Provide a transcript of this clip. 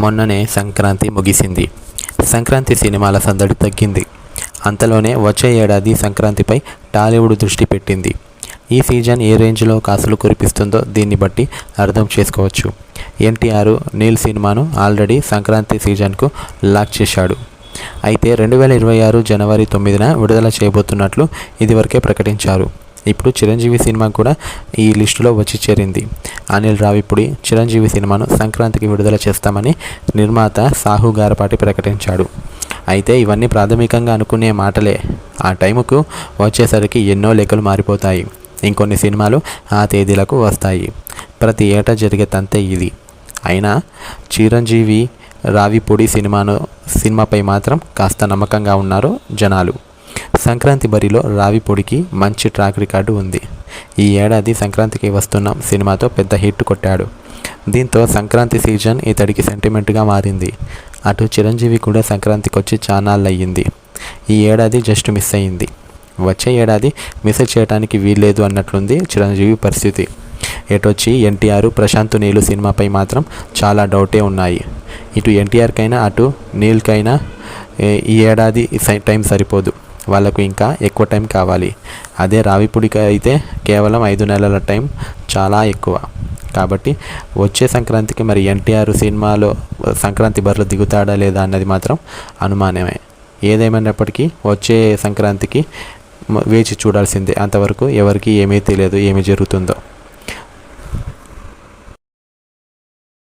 మొన్ననే సంక్రాంతి ముగిసింది. సంక్రాంతి సినిమాల సందడి తగ్గింది. అంతలోనే వచ్చే ఏడాది సంక్రాంతిపై టాలీవుడ్ దృష్టి పెట్టింది. ఈ సీజన్ ఏ రేంజ్లో కాసులు కురిపిస్తుందో దీన్ని బట్టి అర్థం చేసుకోవచ్చు. ఎన్టీఆర్ నీల్ సినిమాను ఆల్రెడీ సంక్రాంతి సీజన్కు లాక్ చేశాడు. అయితే 2026 జనవరి 9న విడుదల చేయబోతున్నట్లు ఇదివరకే ప్రకటించారు. ఇప్పుడు చిరంజీవి సినిమా కూడా ఈ లిస్టులో వచ్చి చేరింది. అనిల్ రావిపూడి చిరంజీవి సినిమాను సంక్రాంతికి విడుదల చేస్తామని నిర్మాత సాహు గారపాటి ప్రకటించాడు. అయితే ఇవన్నీ ప్రాథమికంగా అనుకునే మాటలే. ఆ టైముకు వచ్చేసరికి ఎన్నో లెక్కలు మారిపోతాయి. ఇంకొన్ని సినిమాలు ఆ తేదీలకు వస్తాయి. ప్రతి ఏటా జరిగే తంతే ఇది. అయినా చిరంజీవి రావిపూడి సినిమాపై మాత్రం కాస్త నమ్మకంగా ఉన్నారు జనాలు. సంక్రాంతి బరిలో రావిపూడికి మంచి ట్రాక్ రికార్డు ఉంది. ఈ ఏడాది సంక్రాంతికి వస్తున్న సినిమాతో పెద్ద హిట్ కొట్టాడు. దీంతో సంక్రాంతి సీజన్ ఇతడికి సెంటిమెంట్గా మారింది. అటు చిరంజీవి కూడా సంక్రాంతికి వచ్చి చానాళ్ళయ్యింది. ఈ ఏడాది జస్ట్ మిస్ అయ్యింది. వచ్చే ఏడాది మిస్ చేయడానికి వీల్లేదు అన్నట్లుంది చిరంజీవి పరిస్థితి. ఎటొచ్చి ఎన్టీఆర్ ప్రశాంత్ నీలు సినిమాపై మాత్రం చాలా డౌటే ఉన్నాయి. ఇటు ఎన్టీఆర్కైనా అటు నీల్కైనా ఈ ఏడాది టైం సరిపోదు. వాళ్ళకు ఇంకా ఎక్కువ టైం కావాలి. అదే రావిపూడికి అయితే కేవలం 5 నెలల టైం చాలా ఎక్కువ. కాబట్టి వచ్చే సంక్రాంతికి మరి ఎన్టీఆర్ సినిమాలో సంక్రాంతి బరిలో దిగుతాడా లేదా అన్నది మాత్రం అనుమానమే. ఏదేమైనప్పటికీ వచ్చే సంక్రాంతికి వేచి చూడాల్సిందే. అంతవరకు ఎవరికి ఏమీ తెలియదు ఏమి జరుగుతుందో.